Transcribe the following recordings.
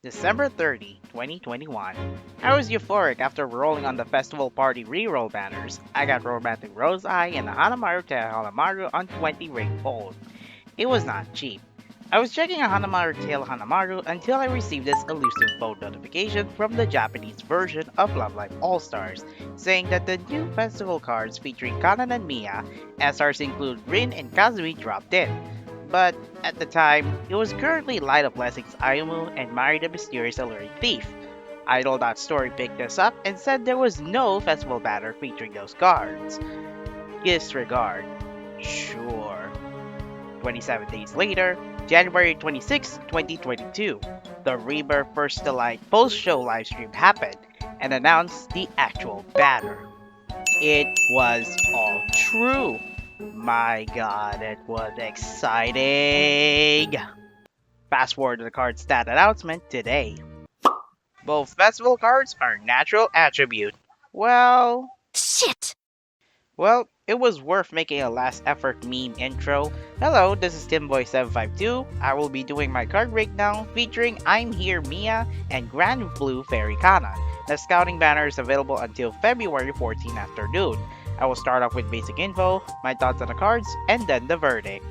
December 30, 2021. I was euphoric after rolling on the festival party reroll banners. I got Romantic Rose Eye and the Hanamaru to Hanamaru on 20 ring fold. It was not cheap. I was checking a Hanamaru Tail Hanamaru until I received this elusive phone notification from the Japanese version of Love Live All-Stars, saying that the new festival cards featuring Kanan and Mia, SRs include Rin and Kasumi, dropped in. But at the time, it was currently Light of Blessings Ayumu and Mari the Mysterious Alluring Thief. Idol.st picked this up and said there was no festival banner featuring those cards. Disregard. Sure. 27 days later, January 26, 2022, the Rebirth First Delight post-show livestream happened and announced the actual banner. It was all true. My god, it was exciting! Fast forward to the card stat announcement today. Both festival cards are natural attribute. Shit! Well, it was worth making a last effort meme intro. Hello, this is TinBoy752. I will be doing my card breakdown featuring I'm Here Mia and Grand Blue Fairy Kanan. The scouting banner is available until February 14 afternoon. I will start off with basic info, my thoughts on the cards, and then the verdict.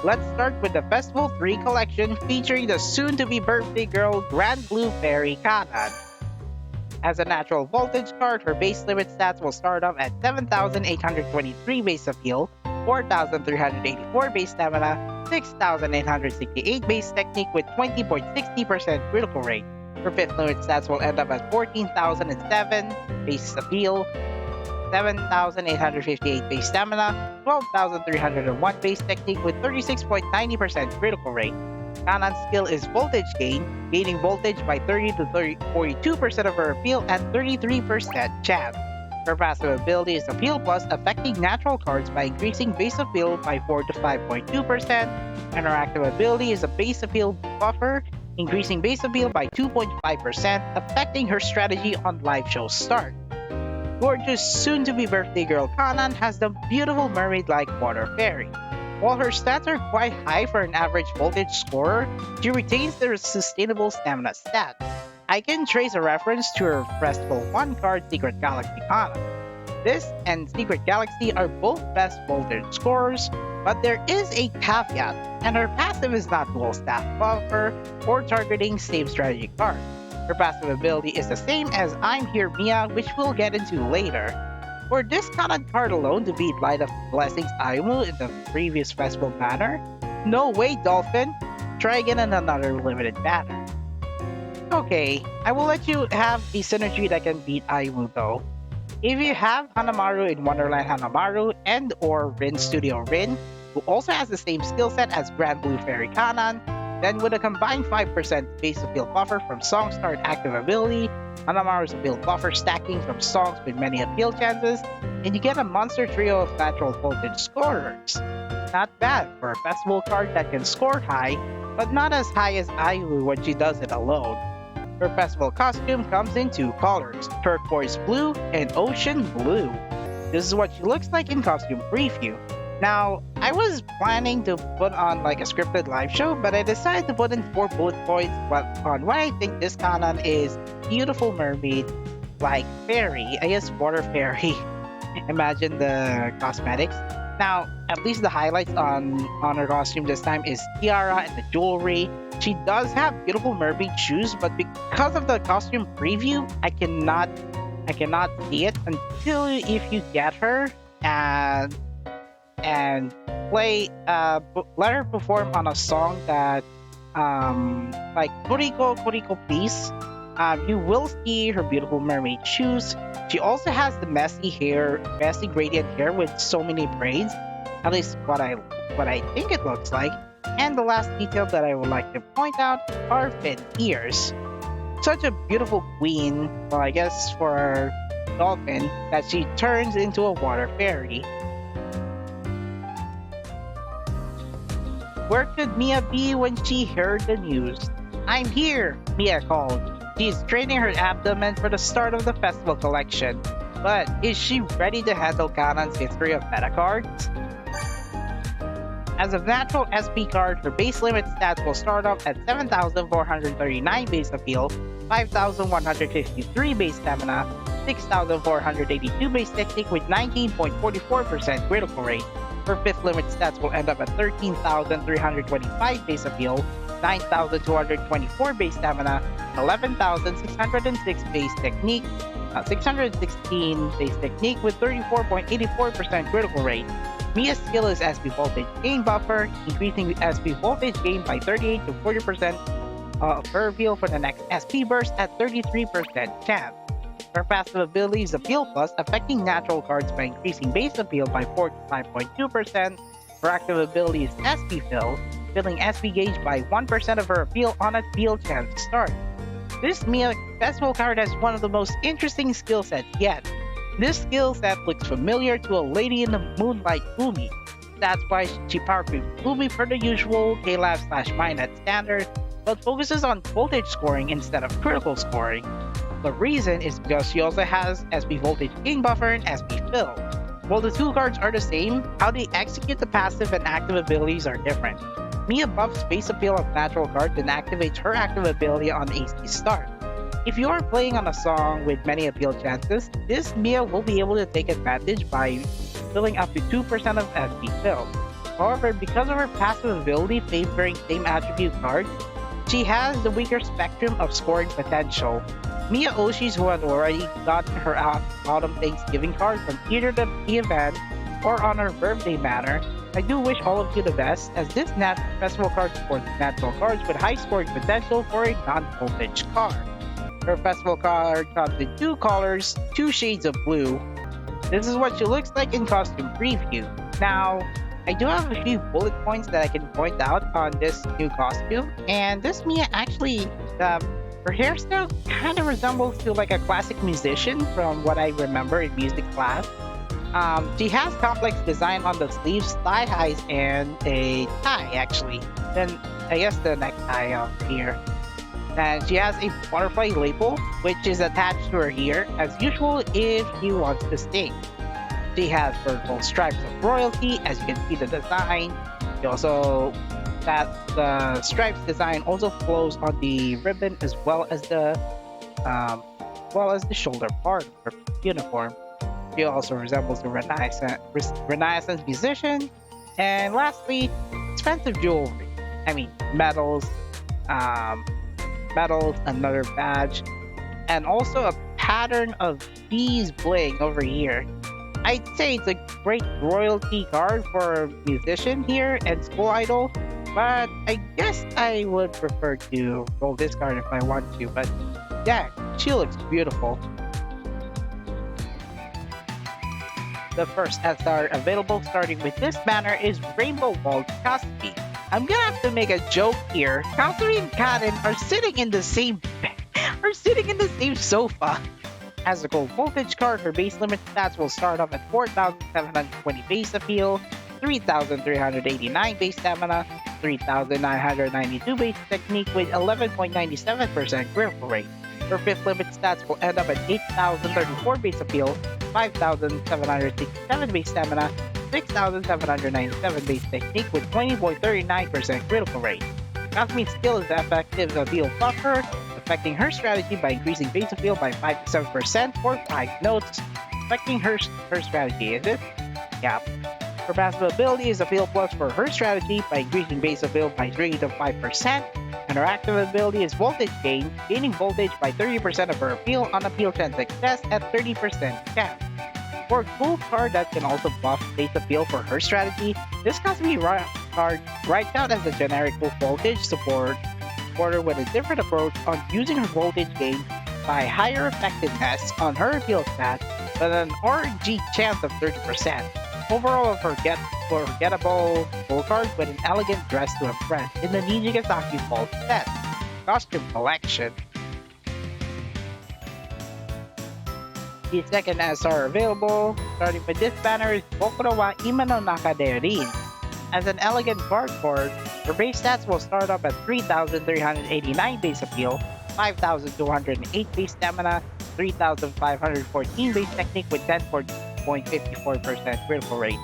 Let's start with the Festival 3 collection featuring the soon-to-be birthday girl Grand Blue Fairy Kanan. As a natural voltage card, her base limit stats will start off at 7,823 base appeal, 4,384 base stamina, 6,868 base technique with 20.60% critical rate. Her fifth limit stats will end up at 14,007 base appeal, 7,858 base stamina, 12,301 base technique with 36.90% critical rate. Kanan's skill is voltage gain, gaining voltage by 30 to 42% of her appeal and 33% chance. Her passive ability is Appeal Plus, affecting natural cards by increasing base appeal by 4 to 5.2%, and her active ability is a base appeal buffer, increasing base appeal by 2.5%, affecting her strategy on live show start. Gorgeous soon-to-be birthday girl Kanan has the beautiful mermaid-like water fairy. While her stats are quite high for an average voltage scorer, she retains the sustainable stamina stat. I can trace a reference to her Festival 1 card Secret Galaxy Kanan. This and Secret Galaxy are both best voltage scorers, but there is a caveat, and her passive is not dual staff buffer or targeting same strategy cards. Her passive ability is the same as I'm Here Mia, which we'll get into later. For this Kanan card alone to beat Light of Blessings Ayumu in the previous festival banner? No way, Dolphin! Try again in another limited banner. Okay, I will let you have a synergy that can beat Ayumu though. If you have Hanamaru in Wonderland Hanamaru and or Rin Studio Rin, who also has the same skill set as Grand Blue Fairy Kanan, then with a combined 5% base appeal buffer from Song Start active ability, Hanamaru's appeal buffer stacking from songs with many appeal chances, and you get a monster trio of natural voltage scorers. Not bad for a festival card that can score high, but not as high as Ayumu when she does it alone. Her festival costume comes in two colors, turquoise blue and ocean blue. This is what she looks like in costume preview. Now, I was planning to put on like a scripted live show, but I decided to put in 4 bullet points on why I think this Kanan is beautiful mermaid, like fairy, I guess water fairy. Imagine the cosmetics. Now, at least the highlights on her costume this time is tiara and the jewelry. She does have beautiful mermaid shoes, but because of the costume preview, I cannot see it until if you get her and play let her perform on a song that like Kuriko Please. You will see her beautiful mermaid shoes. She also has the messy gradient hair with so many braids, at least what I think it looks like. And the last detail that I would like to point out are fin ears. Such a beautiful queen, well I guess for a dolphin, that she turns into a water fairy. Where could Mia be when she heard the news? I'm here, Mia called. She is training her abdomen for the start of the festival collection. But is she ready to handle Kanan's history of meta cards? As a natural SP card, her base limit stats will start off at 7,439 base appeal, 5,153 base stamina, 6,482 base technique with 19.44% critical rate. Her fifth limit stats will end up at 13,325 base appeal, 9,224 base stamina, 11,606 base technique, 616 base technique with 34.84% critical rate. Mia's skill is SP voltage gain buffer, increasing the SP voltage gain by 38 to 40% of her appeal for the next SP burst at 33% chance. Her passive ability is Appeal Plus, affecting natural cards by increasing base appeal by 45.2%. Her active ability is SP Fill, filling SP gauge by 1% of her appeal on appeal chance to start. This Mia festival card has one of the most interesting skill sets yet. This skill set looks familiar to a Lady in the Moonlight Umi. That's why she power creeps Umi for the usual KLab/mine at standard, but focuses on voltage scoring instead of critical scoring. The reason is because she also has SP voltage gain buffer and SP fill. While the two cards are the same, how they execute the passive and active abilities are different. Mia buffs base appeal of natural cards and activates her active ability on AC start. If you are playing on a song with many appeal chances, this Mia will be able to take advantage by filling up to 2% of SP fill. However, because of her passive ability favoring same attribute cards, she has the weaker spectrum of scoring potential. Mia Oshis, who had already gotten her Autumn Thanksgiving card from either the event or on her birthday manner, I do wish all of you the best, as this festival card supports natural cards with high scoring potential for a non-voltage card. Her festival card comes in two colors, two shades of blue. This is what she looks like in costume preview. Now, I do have a few bullet points that I can point out on this new costume, and this Mia actually, her hairstyle kind of resembles to like a classic musician from what I remember in music class. She has complex design on the sleeves, thigh highs, and a tie actually. Then I guess the necktie up here. And she has a butterfly label which is attached to her ear as usual if she wants to sting. She has vertical stripes of royalty, as you can see the design. She also the stripes design also flows on the ribbon as well as the shoulder part of her uniform. She also resembles the Renaissance musician. And lastly, expensive jewelry. I mean medals, another badge, and also a pattern of bees bling over here. I'd say it's a great royalty card for a musician here and school idol, but I guess I would prefer to roll this card if I want to, but yeah, she looks beautiful. The first SR available starting with this banner is Rainbow Walled Kasumi. I'm gonna have to make a joke here. Kasumi and Kanan are sitting in the same sofa. As a gold voltage card, her base limit stats will start off at 4,720 base appeal, 3,389 base stamina, 3,992 base technique with 11.97% critical rate. Her fifth limit stats will end up at 8,034 base appeal, 5,767 base stamina, 6,797 base technique with 20.39% critical rate. Kasumi's skill is effective appeal buffer, affecting her strategy by increasing base appeal by 5 to 7% for 5 notes. Affecting her strategy, is it? Yeah. Her passive ability is Appeal Plus for her strategy by increasing base appeal by 3 to 5%, and her active ability is Voltage Gain, gaining voltage by 30% of her appeal on appeal chance success at 30% chance. For a cool card that can also buff base appeal for her strategy, this Kasumi card writes out as a generic full voltage supporter with a different approach on using her voltage gain by higher effectiveness on her appeal stat, but an RNG chance of 30%. Overall, a forgettable full card with an elegant dress to impress in the Nijigasaki Vault set. Costume collection. The second SR available, starting with this banner, is Bokuro wa Ima no Naka de Rin. As an elegant card, her base stats will start up at 3,389 base appeal, 5,208 base stamina, 3,514 base technique with 10.54% critical rate.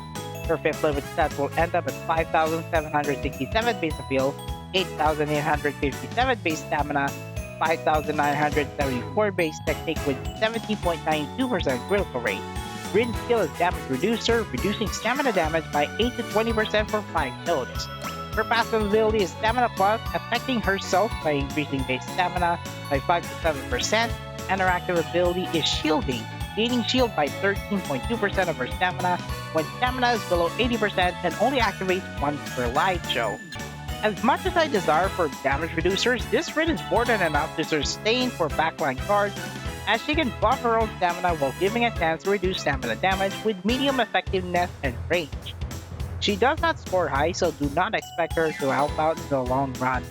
Her fifth level stats will end up at 5,767 base appeal, 8,857 base stamina, 5,974 base technique with 70.92% critical rate. Rin's skill is damage reducer, reducing stamina damage by 8 to 20% for 5 nodes. Her passive ability is Stamina Plus, affecting herself by increasing base stamina by 5 to 7%, and her active ability is Shielding, gaining shield by 13.2% of her stamina when stamina is below 80% and only activates once per live show. As much as I desire for damage reducers, this Rin is more than enough to sustain for backline cards, as she can buff her own stamina while giving a chance to reduce stamina damage with medium effectiveness and range. She does not score high, so do not expect her to help out in the long run.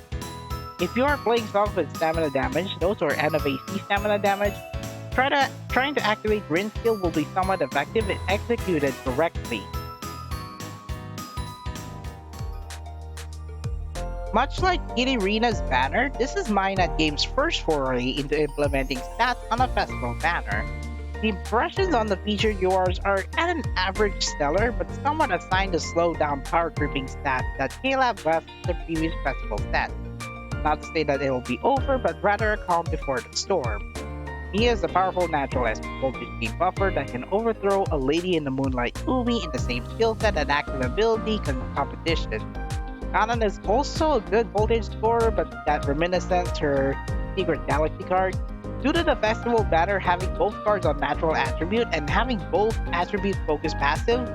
If you are playing songs with stamina damage, those or end of AC stamina damage, trying to activate Rin's skill will be somewhat effective if executed correctly. Much like Irina's banner, this is Minat Game's first foray into implementing stats on a festival banner. The impressions on the featured URs are at an average stellar, but somewhat assigned to slow down power creeping stats that Caleb left the previous festival set. Not to say that it will be over, but rather a calm before the storm. He is a powerful natural SP voltage gain buffer that can overthrow a Lady in the Moonlight Umi in the same skill set and active ability competition. Kanan is also a good voltage scorer, but that reminiscence her Secret Galaxy card. Due to the festival banner having both cards on natural attribute and having both attribute focus passive,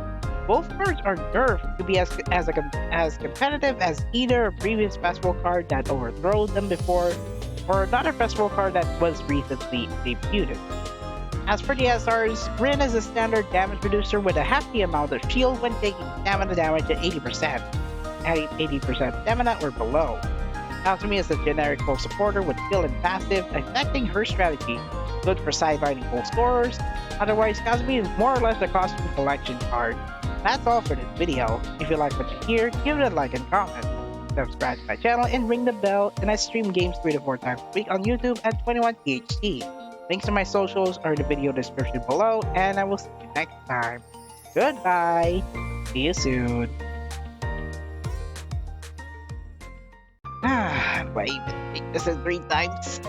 both cards are nerfed to be as competitive as either a previous festival card that overthrew them before, or another festival card that was recently debuted. As for the SRs, Rin is a standard damage reducer with a hefty amount of shield when taking stamina damage at 80%. At 80% stamina or below. Kasumi is a generic full supporter with skill and passive, affecting her strategy, good for sidelining full scorers. Otherwise, Kasumi is more or less a costume collection card. That's all for this video. If you like what you hear, give it a like and comment. Subscribe to my channel and ring the bell, and I stream games 3 to 4 times a week on YouTube at 21THC. Links to my socials are in the video description below, and I will see you next time. Goodbye! See you soon! Why even take this in 3 times?